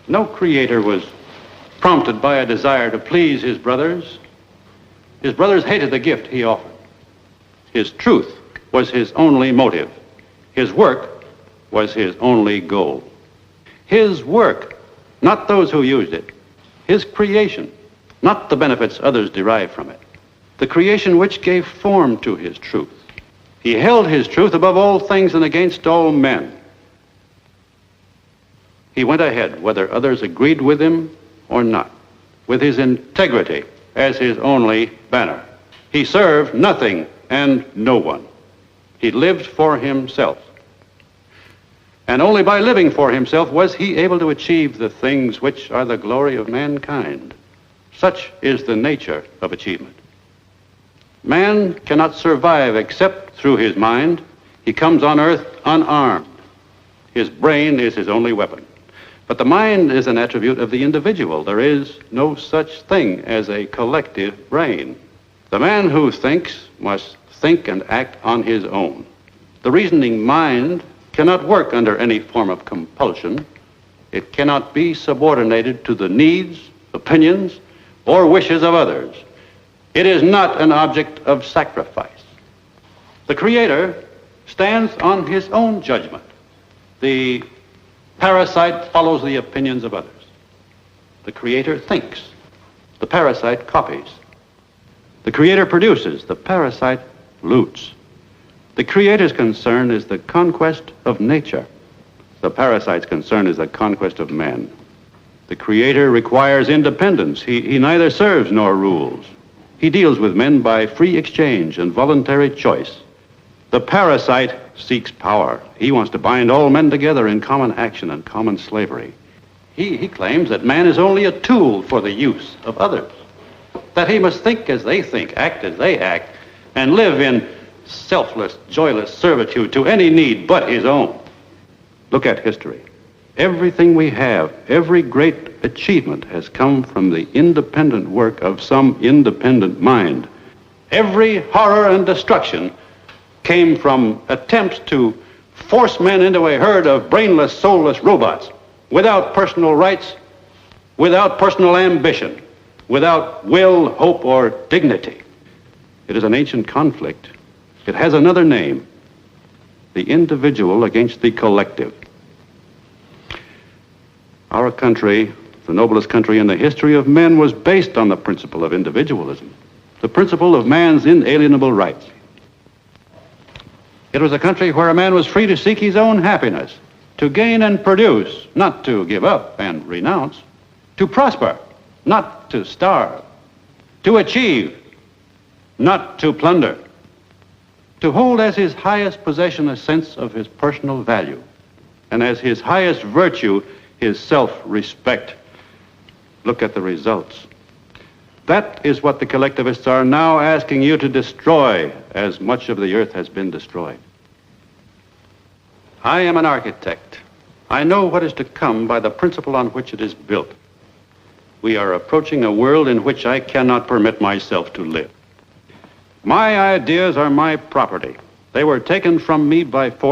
No creator was prompted by a desire to please his brothers. His brothers hated the gift he offered. His truth was his only motive. His work was his only goal. His work, not those who used it. His creation, not the benefits others derived from it. The creation which gave form to his truth. He held his truth above all things and against all men. He went ahead, whether others agreed with him or not, with his integrity as his only banner. He served nothing and no one. He lived for himself. And only by living for himself was he able to achieve the things which are the glory of mankind. Such is the nature of achievement. Man cannot survive except through his mind. He comes on earth unarmed. His brain is his only weapon. But the mind is an attribute of the individual. There is no such thing as a collective brain. The man who thinks must think and act on his own. The reasoning mind cannot work under any form of compulsion. It cannot be subordinated to the needs, opinions, or wishes of others. It is not an object of sacrifice. The Creator stands on his own judgment. The parasite follows the opinions of others. The Creator thinks. The parasite copies. The Creator produces. The parasite loots. The Creator's concern is the conquest of nature. The parasite's concern is the conquest of man. The Creator requires independence. He neither serves nor rules. He deals with men by free exchange and voluntary choice. The parasite seeks power. He wants to bind all men together in common action and common slavery. He claims that man is only a tool for the use of others, that he must think as they think, act as they act, and live in selfless, joyless servitude to any need but his own. Look at history. Everything we have, every great achievement has come from the independent work of some independent mind. Every horror and destruction came from attempts to force men into a herd of brainless, soulless robots without personal rights, without personal ambition, without will, hope, or dignity. It is an ancient conflict. It has another name: the individual against the collective. Our country, the noblest country in the history of men, was based on the principle of individualism, the principle of man's inalienable rights. It was a country where a man was free to seek his own happiness, to gain and produce, not to give up and renounce, to prosper, not to starve, to achieve, not to plunder, to hold as his highest possession a sense of his personal value, and as his highest virtue his self-respect. Look at the results. That is what the collectivists are now asking you to destroy, as much of the earth has been destroyed. I am an architect. I know what is to come by the principle on which it is built. We are approaching a world in which I cannot permit myself to live. My ideas are my property. They were taken from me by force.